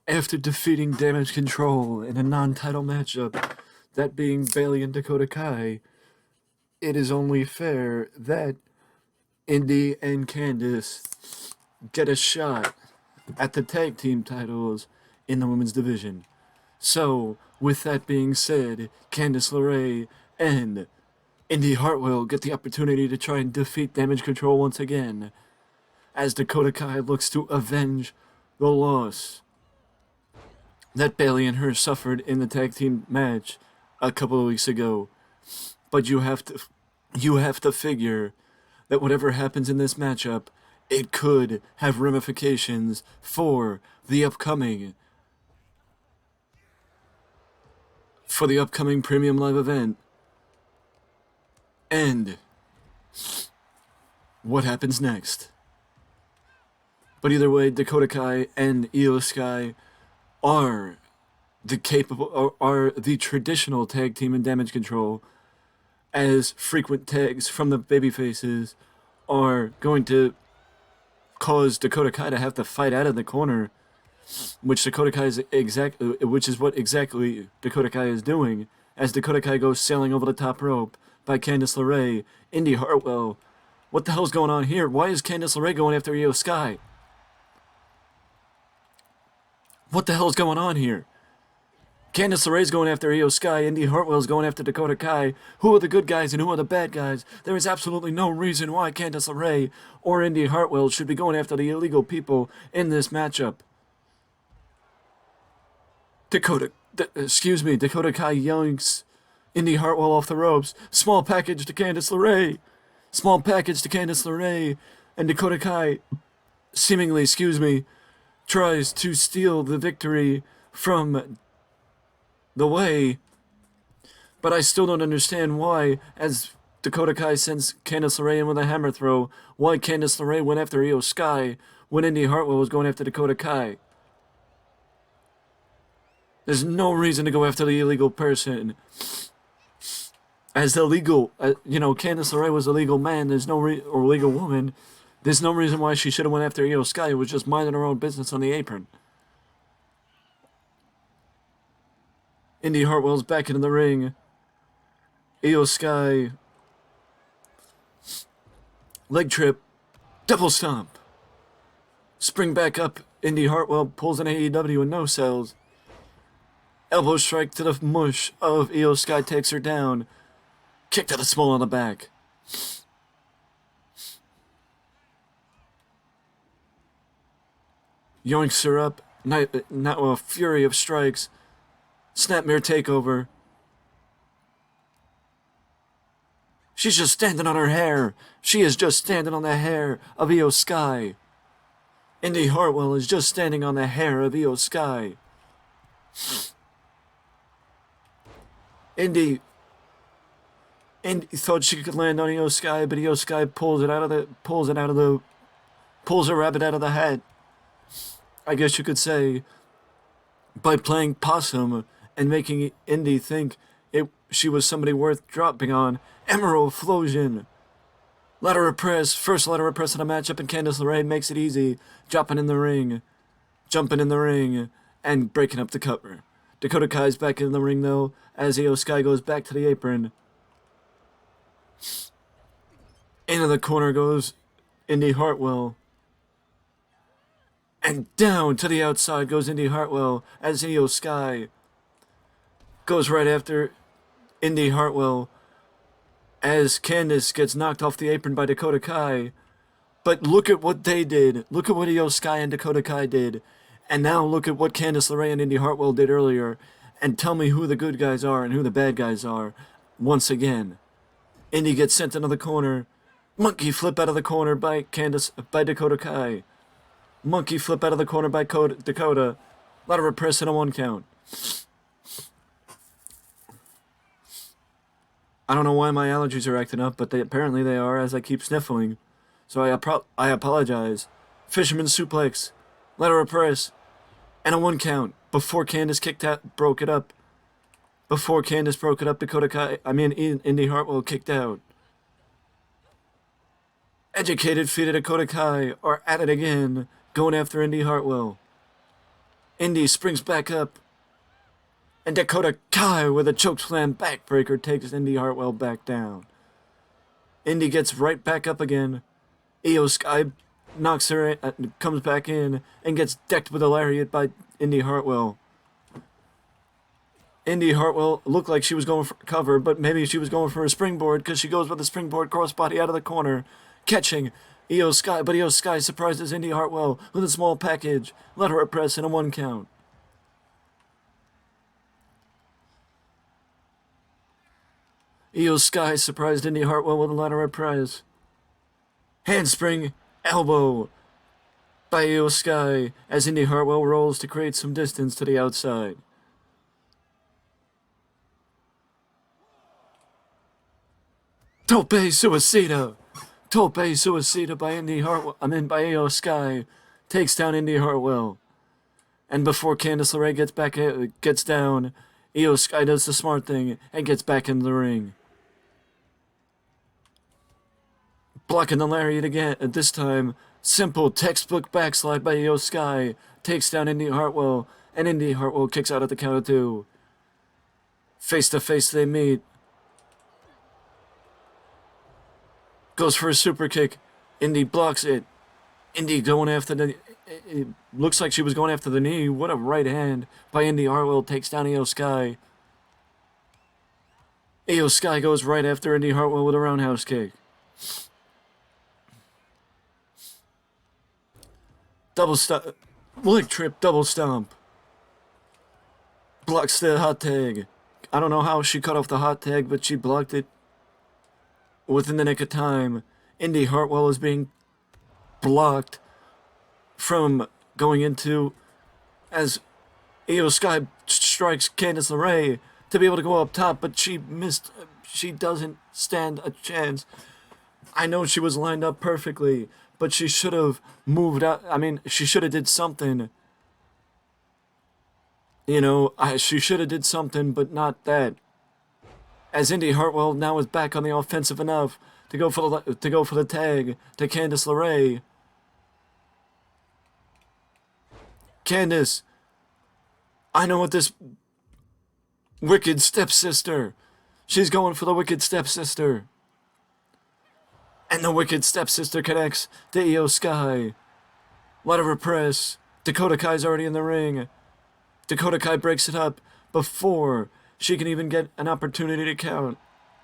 after defeating Damage Control in a non-title matchup, that being Bailey and Dakota Kai, it is only fair that Indi and Candice get a shot at the tag team titles in the women's division. So, with that being said, Candice LeRae and Indi Hartwell get the opportunity to try and defeat Damage Control once again, as Dakota Kai looks to avenge the loss that Bailey and her suffered in the tag team match a couple of weeks ago. But you have to figure that whatever happens in this matchup, it could have ramifications for the upcoming premium live event. And what happens next? But either way, Dakota Kai and Io Sky are the traditional tag team in Damage Control, as frequent tags from the babyfaces are going to cause Dakota Kai to have to fight out of the corner, which is what exactly Dakota Kai is doing, as Dakota Kai goes sailing over the top rope by Candice LeRae. Indi Hartwell, what the hell's going on here? Why is Candice LeRae going after Io Sky? What the hell's going on here? Candice LeRae's going after Io Sky, Indi Hartwell's going after Dakota Kai. Who are the good guys and who are the bad guys? There is absolutely no reason why Candice LeRae or Indi Hartwell should be going after the illegal people in this matchup. Dakota Kai yanks Indi Hartwell off the ropes. Small package to Candice LeRae. And Dakota Kai, seemingly, tries to steal the victory from the Way, but I still don't understand why, as Dakota Kai sends Candice LeRae in with a hammer throw, why Candice LeRae went after Io Sky when Indi Hartwell was going after Dakota Kai. There's no reason to go after the illegal person. As the legal, Candice LeRae was a legal man, or legal woman. There's no reason why she should have went after Io Sky, who was just minding her own business on the apron. Indi Hartwell's back into the ring. Io Sky, leg trip, double stomp. Spring back up, Indi Hartwell pulls an AEW and no sells. Elbow strike to the mush of Io Sky, takes her down. Kick to the small on the back. Yoinks her up, not a fury of strikes. Snapmare takeover. She's just standing on her hair. She is just standing on the hair of Io Sky. Indi Hartwell is just standing on the hair of Io Sky. Indi thought she could land on Io Sky, but Io Sky pulls a rabbit out of the hat, I guess you could say, by playing possum and making Indi think she was somebody worth dropping on. Emerald Flosion. Ladder press, first ladder press in a matchup, and Candice LeRae makes it easy, jumping in the ring, and breaking up the cover. Dakota Kai's back in the ring, though, as Io Sky goes back to the apron. Into the corner goes Indi Hartwell. And down to the outside goes Indi Hartwell, as Io Sky goes right after Indi Hartwell, as Candice gets knocked off the apron by Dakota Kai. But look at what they did. Look at what Io Sky and Dakota Kai did. And now look at what Candice LeRae and Indi Hartwell did earlier. And tell me who the good guys are and who the bad guys are. Once again, Indi gets sent into the corner. Monkey flip out of the corner by Dakota Kai. Monkey flip out of the corner by Dakota. Ladder press and a 1 count. I don't know why my allergies are acting up, but apparently they are, as I keep sniffling. So I apologize. Fisherman suplex, ladder press, and a 1 count before Candice broke it up. Before Candice broke it up, Indi Hartwell kicked out. Educated feet of Dakota Kai are at it again, going after Indi Hartwell. Indi springs back up, and Dakota Kai with a chokeslam backbreaker takes Indi Hartwell back down. Indi gets right back up again. Io Sky knocks her in, comes back in, and gets decked with a lariat by Indi Hartwell. Indi Hartwell looked like she was going for cover, but maybe she was going for a springboard because she goes with a springboard crossbody out of the corner, catching Io Sky, but Io Sky surprises Indi Hartwell with a small package, lateral press, and a 1 count. Io Sky surprised Indi Hartwell with a lateral press. Handspring, elbow by Io Sky as Indi Hartwell rolls to create some distance to the outside. Tope Suicida! Tope Suicida by Indi Hartwell, by Io Sky, takes down Indi Hartwell. And before Candice LeRae gets down, Io Sky does the smart thing and gets back in the ring. Blocking the lariat again, at this time, simple textbook backslide by Io Sky takes down Indi Hartwell, and Indi Hartwell kicks out at the count of 2. Face to face they meet. Goes for a super kick. Indi blocks it. Indi going after the... It looks like she was going after the knee. What a right hand by Indi Hartwell takes down Io Sky. Io Sky goes right after Indi Hartwell with a roundhouse kick. Double stomp. Leg trip, double stomp. Blocks the hot tag. I don't know how she cut off the hot tag, but she blocked it within the nick of time. Indi Hartwell is being blocked from going into as Io Sky strikes Candice LeRae to be able to go up top, but she missed. She doesn't stand a chance. I know she was lined up perfectly, but she should have moved out. I mean, she should have did something. You know, she should have did something, but not that. As Indi Hartwell now is back on the offensive enough to go for the tag to Candice LeRae. Candice, I know what this wicked stepsister. She's going for the wicked stepsister. And the wicked stepsister connects to Io Sky. Lot of repress. Dakota Kai's already in the ring. Dakota Kai breaks it up before she can even get an opportunity to count.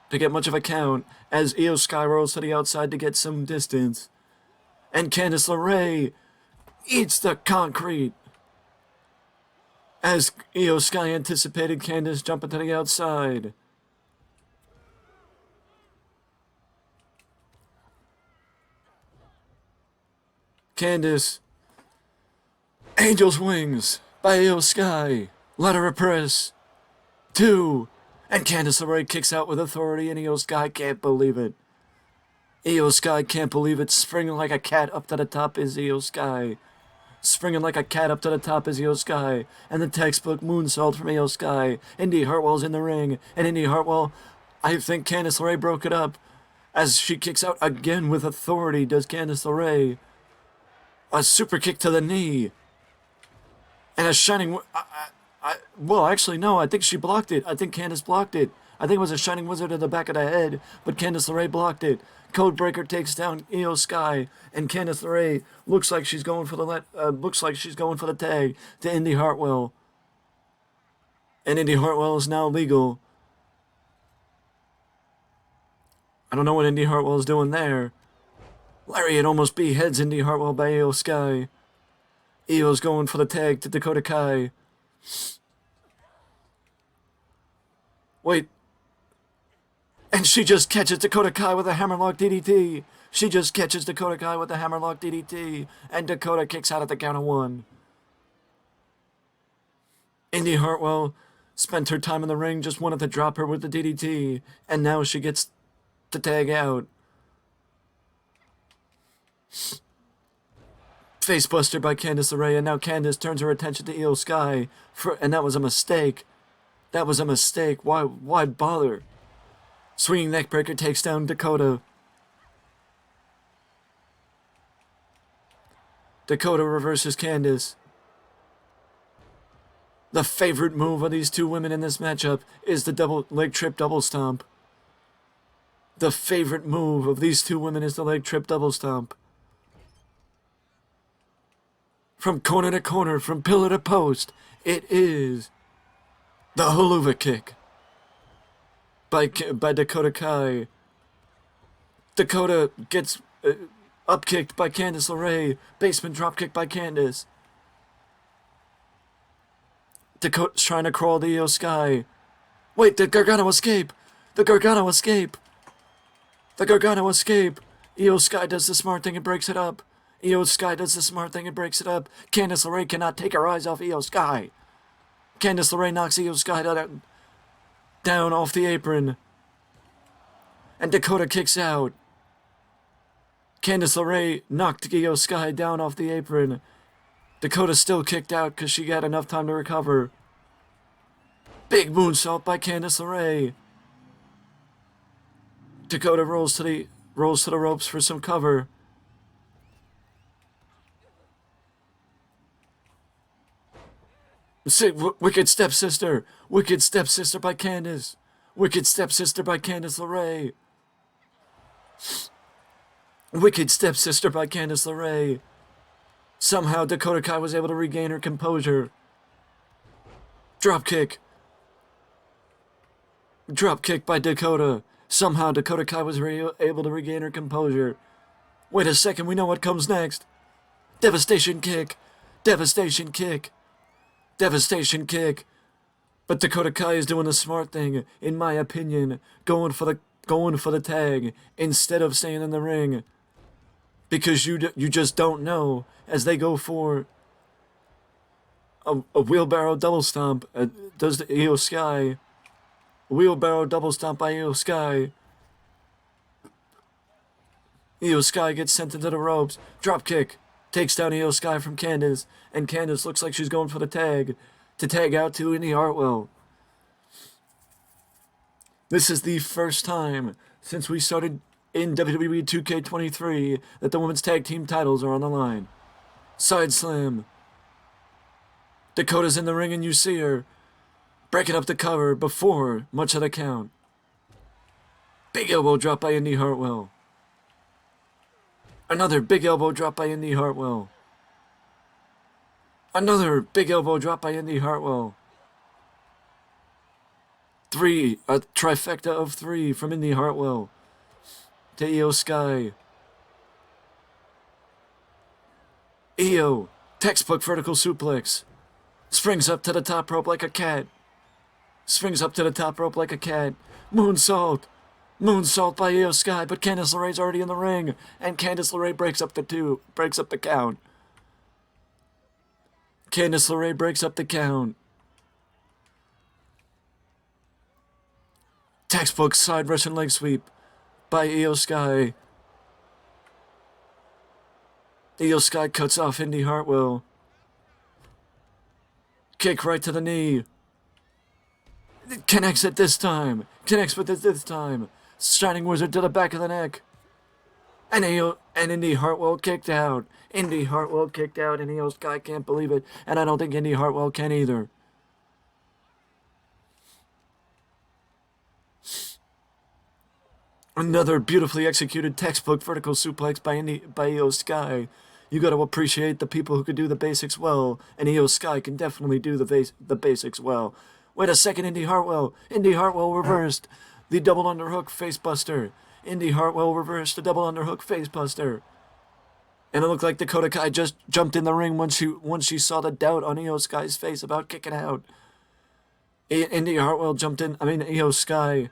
To get much of a count as Io Sky rolls to the outside to get some distance. And Candice LeRae eats the concrete. As Io Sky anticipated Candice jumping to the outside. Candice, Angel's Wings by Io Sky, ladder press, 2, and Candice LeRae kicks out with authority, and Io Sky can't believe it. Io Sky can't believe it. Springing like a cat up to the top is Io Sky. Springing like a cat up to the top is Io Sky, and the textbook moonsault from Io Sky. Indi Hartwell's in the ring, and Indi Hartwell, I think Candice LeRae broke it up, as she kicks out again with authority, does Candice LeRae. A super kick to the knee. And a shining... well, actually, no. I think she blocked it. I think Candice blocked it. I think it was a shining wizard in the back of the head, but Candice LeRae blocked it. Codebreaker takes down Io Sky, and Candice LeRae looks like she's going for the tag to Indi Hartwell. And Indi Hartwell is now legal. I don't know what Indi Hartwell is doing there. Lariat almost beheads Indi Hartwell by Io Sky. Io's going for the tag to Dakota Kai. Wait. And she just catches Dakota Kai with a hammerlock DDT. She just catches Dakota Kai with a hammerlock DDT. And Dakota kicks out at the count of 1. Indi Hartwell spent her time in the ring, just wanted to drop her with the DDT. And now she gets to tag out. Facebuster by Candice LeRae, and now Candice turns her attention to Io Sky, and that was a mistake. That was a mistake. Why bother? Swinging neckbreaker takes down Dakota. Dakota reverses Candice. The favorite move of these two women in this matchup is the double leg trip double stomp. The favorite move of these two women is the leg trip double stomp. From corner to corner, from pillar to post, it is the haluva kick by Dakota Kai. Dakota gets up kicked by Candice LeRae. Basement drop kick by Candice. Dakota's trying to crawl to Io Sky. Wait, did Gargano escape? The Gargano escape. The Gargano escape. Io Sky does the smart thing and breaks it up. Io Sky does the smart thing and breaks it up. Candice LeRae cannot take her eyes off Io Sky. Candice LeRae knocks Io Sky down off the apron. And Dakota kicks out. Candice LeRae knocked Io Sky down off the apron. Dakota still kicked out because she got enough time to recover. Big moonsault by Candice LeRae. Dakota rolls to the ropes for some cover. Wicked Stepsister. Wicked Stepsister by Candice. Wicked Stepsister by Candice LeRae. Wicked Stepsister by Candice LeRae. Somehow Dakota Kai was able to regain her composure. Dropkick. Dropkick by Dakota. Somehow Dakota Kai was able to regain her composure. Wait a second, we know what comes next. Devastation kick. Devastation kick. Devastation kick. But Dakota Kai is doing the smart thing, in my opinion, going for the tag instead of staying in the ring. Because you just don't know as they go for a wheelbarrow double stomp. Does the Io Sky. Wheelbarrow double stomp by Io Sky. Io Sky gets sent into the ropes. Drop kick. Takes down Io Sky from Candice. And Candice looks like she's going for the tag. To tag out to Indi Hartwell. This is the first time since we started in WWE 2K23 that the women's tag team titles are on the line. Side slam. Dakota's in the ring and you see her breaking up the cover before much of the count. Big elbow drop by Indi Hartwell. Another big elbow drop by Indi Hartwell. Another big elbow drop by Indi Hartwell. A trifecta of 3 from Indi Hartwell to Io Sky. Io, textbook vertical suplex. Springs up to the top rope like a cat. Springs up to the top rope like a cat. Moonsault. Moonsault by Io Sky, but Candice LeRae's already in the ring. And Candice LeRae breaks up the count. Candice LeRae breaks up the count. Textbook side Russian leg sweep by Io Sky. Io Sky cuts off Indi Hartwell. Kick right to the knee. Connects it this time. Connects with it this time. Shining Wizard to the back of the neck. And Indi Hartwell kicked out. Indi Hartwell kicked out, and Io Sky can't believe it. And I don't think Indi Hartwell can either. Another beautifully executed textbook vertical suplex by Io Sky. You gotta appreciate the people who can do the basics well, and Io Sky can definitely do the basics well. Wait a second, Indi Hartwell. Indi Hartwell reversed the double underhook facebuster. Indi Hartwell reversed the double underhook facebuster. And it looked like Dakota Kai just jumped in the ring once she saw the doubt on Io Sky's face about kicking out. Indi Hartwell jumped in. Io Sky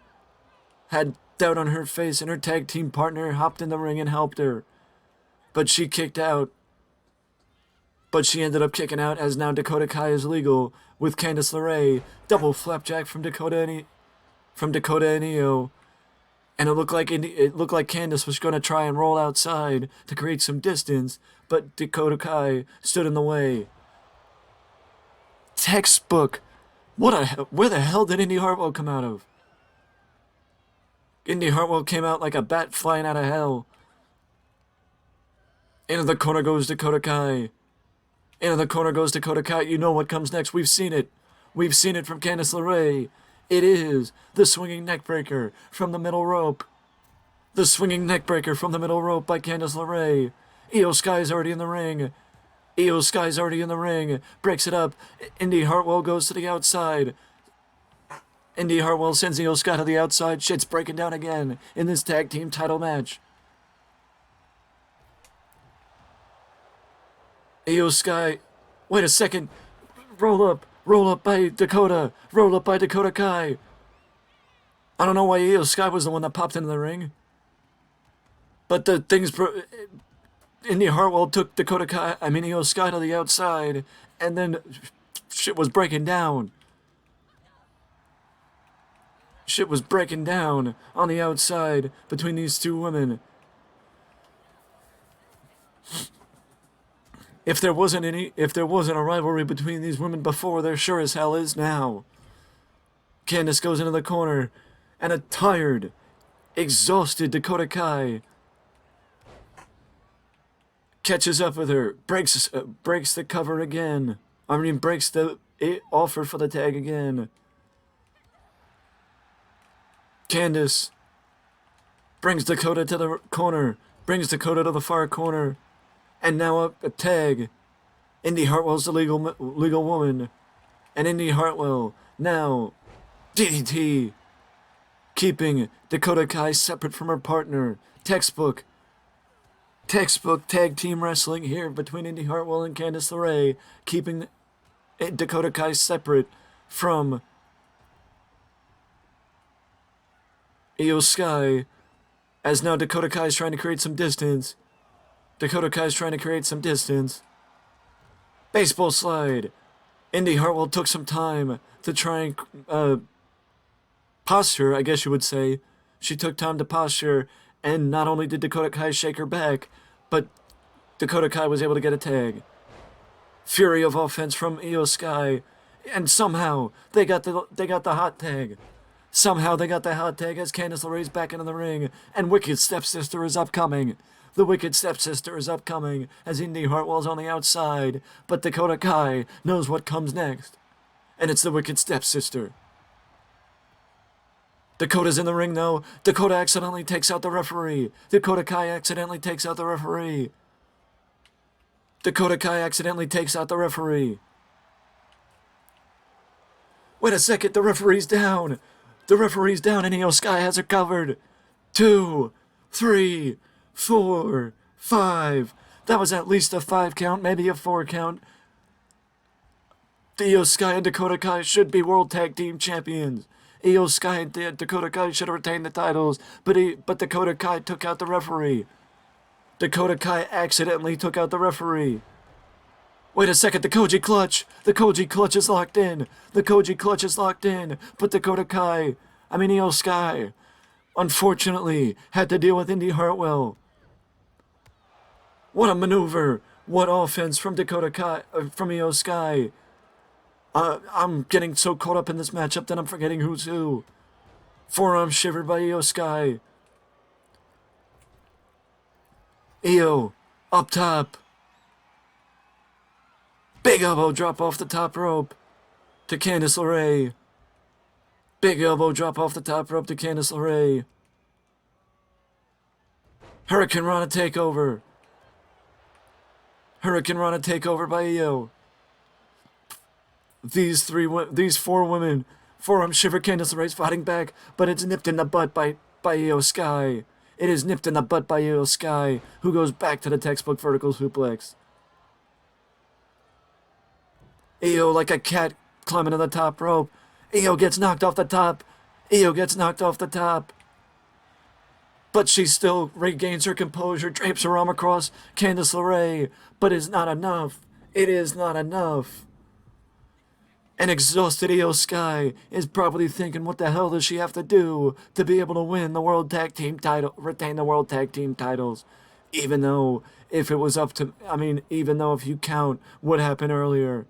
had doubt on her face, and her tag team partner hopped in the ring and helped her. But she kicked out. But she ended up kicking out, as now Dakota Kai is legal with Candice LeRae. Double flapjack from Dakota and Io. And it looked like Candice was going to try and roll outside to create some distance, but Dakota Kai stood in the way. Textbook. Where the hell did Indi Hartwell come out of? Indi Hartwell came out like a bat flying out of hell. Into the corner goes Dakota Kai. Into the corner goes Dakota Kai. You know what comes next. We've seen it. We've seen it from Candice LeRae. It is the swinging neckbreaker from the middle rope. The swinging neckbreaker from the middle rope by Candice LeRae. Io Sky's already in the ring. Io Sky's already in the ring. Breaks it up. Indi Hartwell goes to the outside. Indi Hartwell sends Io Sky to the outside. Shit's breaking down again in this tag team title match. Io Sky. Wait a second. Roll up by Dakota. Roll up by Dakota Kai. I don't know why Io Sky was the one that popped into the ring. But the things... Indi Hartwell took Io Sky to the outside. And then shit was breaking down. Shit was breaking down on the outside between these two women. If there wasn't a rivalry between these women before, there sure as hell is now. Candice goes into the corner, and a tired, exhausted Dakota Kai catches up with her, breaks the cover again. Breaks the offer for the tag again. Candice brings Dakota to the corner, brings Dakota to the far corner, and now a tag. Indi Hartwell's the legal woman, and Indi Hartwell now DDT, keeping Dakota Kai separate from her partner. Textbook tag team wrestling here between Indi Hartwell and Candice LeRae, keeping Dakota Kai separate from Io Sky, as now Dakota Kai is trying to create some distance. Baseball slide. Indi Hartwell took some time to try and posture, I guess you would say. She took time to posture, and not only did Dakota Kai shake her back, but Dakota Kai was able to get a tag. Fury of offense from Io Sky, and somehow they got the hot tag. Somehow they got the hot tag as Candice LeRae's back into the ring, and Wicked Stepsister is upcoming. The Wicked Stepsister is upcoming as Indi Hartwell's on the outside, but Dakota Kai knows what comes next, and it's the Wicked Stepsister. Dakota's in the ring though. Dakota accidentally takes out the referee. Dakota Kai accidentally takes out the referee. Wait a second, the referee's down. And Io Sky has her covered. 2, 3, 4, 5. That was at least a 5 count, maybe a 4 count. Io Sky and Dakota Kai should be World Tag Team Champions. Io Sky and Dakota Kai should have retained the titles, but Dakota Kai took out the referee. Dakota Kai accidentally took out the referee. Wait a second, the Koji Clutch! The Koji Clutch is locked in! But Io Sky, unfortunately, had to deal with Indi Hartwell. What a maneuver! What offense from from Io Sky. I'm getting so caught up in this matchup that I'm forgetting who's who. Forearm shivered by Io Sky. Io, up top. Big elbow drop off the top rope to Candice LeRae. Hurricane Rana takeover by Io. These 4 women, forearm shiver. Candice LeRae's fighting back, but it's nipped in the butt by Io Sky. It is nipped in the butt by Io Sky, who goes back to the textbook vertical suplex. Io like a cat climbing to the top rope. Io gets knocked off the top. But she still regains her composure, drapes her arm across Candice LeRae, but it's not enough. It is not enough. An exhausted Io Sky is probably thinking, what the hell does she have to do to be able to win the World Tag Team title, retain the World Tag Team titles? Even though if you count what happened earlier,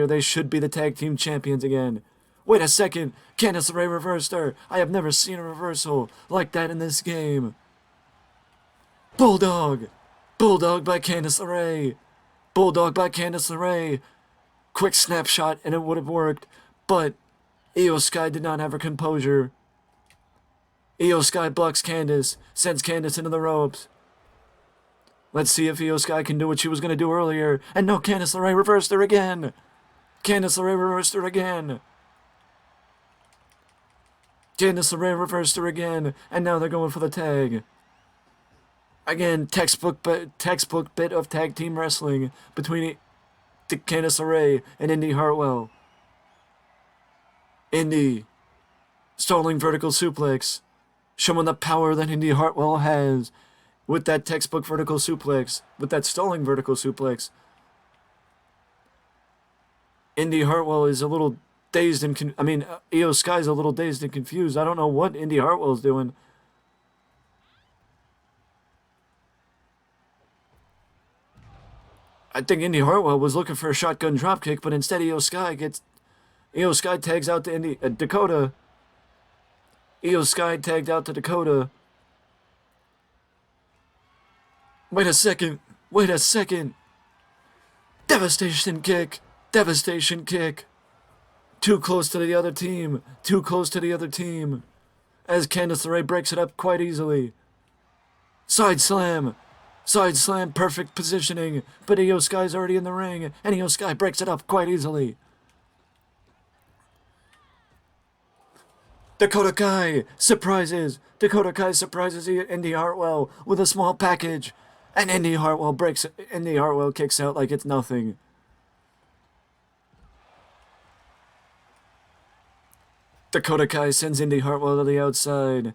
they should be the tag team champions again. Wait a second, Candice LeRae reversed her. I have never seen a reversal like that in this game. Bulldog by Candice LeRae. quick snapshot and it would have worked, but Io Sky did not have her composure. Io Sky blocks Candice, sends Candice into the ropes. Let's see if Io Sky can do what she was going to do earlier. And no, Candice LeRae reversed her again. Candice LeRae reversed her again. Candice LeRae reversed her again. And now they're going for the tag. Again, textbook bit of tag team wrestling between Candice LeRae and Indi Hartwell. Indi, stalling vertical suplex, showing the power that Indi Hartwell has with that textbook vertical suplex, with that stalling vertical suplex. Indi Hartwell is a little dazed and Io Sky's a little dazed and confused. I don't know what Indi Hartwell's doing. I think Indi Hartwell was looking for a shotgun dropkick, but instead Io Sky tags out to Dakota. Io Sky tagged out to Dakota. Wait a second. Devastation kick. Too close to the other team. As Candice LeRae breaks it up quite easily. Side slam, perfect positioning, but Io Sky's already in the ring, and Io Sky breaks it up quite easily. Dakota Kai surprises Indi Hartwell with a small package, and Indi Hartwell kicks out like it's nothing. Dakota Kai sends Indi Hartwell to the outside.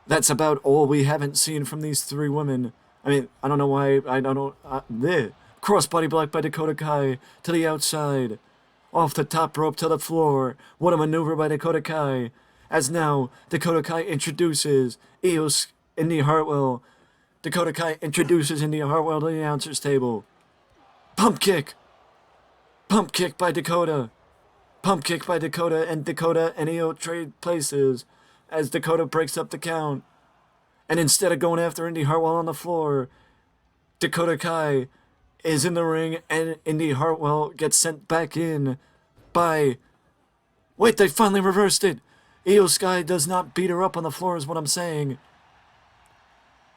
That's about all we haven't seen from these three women. I mean, I don't know why, Crossbody block by Dakota Kai to the outside. Off the top rope to the floor. What a maneuver by Dakota Kai. As now, Dakota Kai introduces Indi Hartwell. Dakota Kai introduces Indi Hartwell to the announcer's table. Pump kick by Dakota. And Dakota and Io trade places as Dakota breaks up the count. And instead of going after Indi Hartwell on the floor, Dakota Kai is in the ring and Indi Hartwell gets sent back in by... Wait, they finally reversed it. Io Sky does not beat her up on the floor is what I'm saying.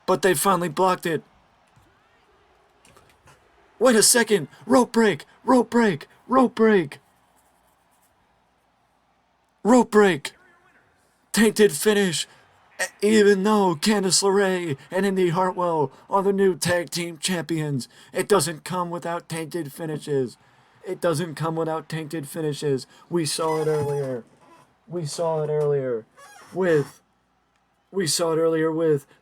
But they finally blocked it. Wait a second. Rope break. Tainted finish. Even though Candice LeRae and Indi Hartwell are the new tag team champions, it doesn't come without tainted finishes. We saw it earlier. With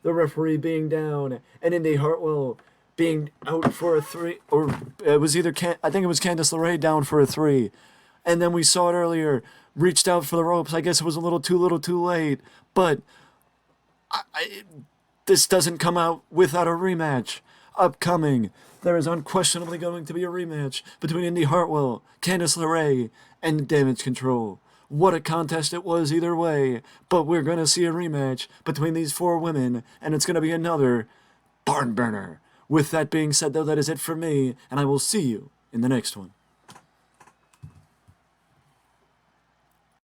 the referee being down and Indi Hartwell being out for a 3, or it was I think it was Candice LeRae down for a 3. And then we saw it earlier, reached out for the ropes. I guess it was a little too late, but this doesn't come out without a rematch. Upcoming, there is unquestionably going to be a rematch between Indi Hartwell, Candice LeRae, and Damage Control. What a contest it was either way, but we're going to see a rematch between these 4 women, and it's going to be another barn burner. With that being said, though, that is it for me, and I will see you in the next one.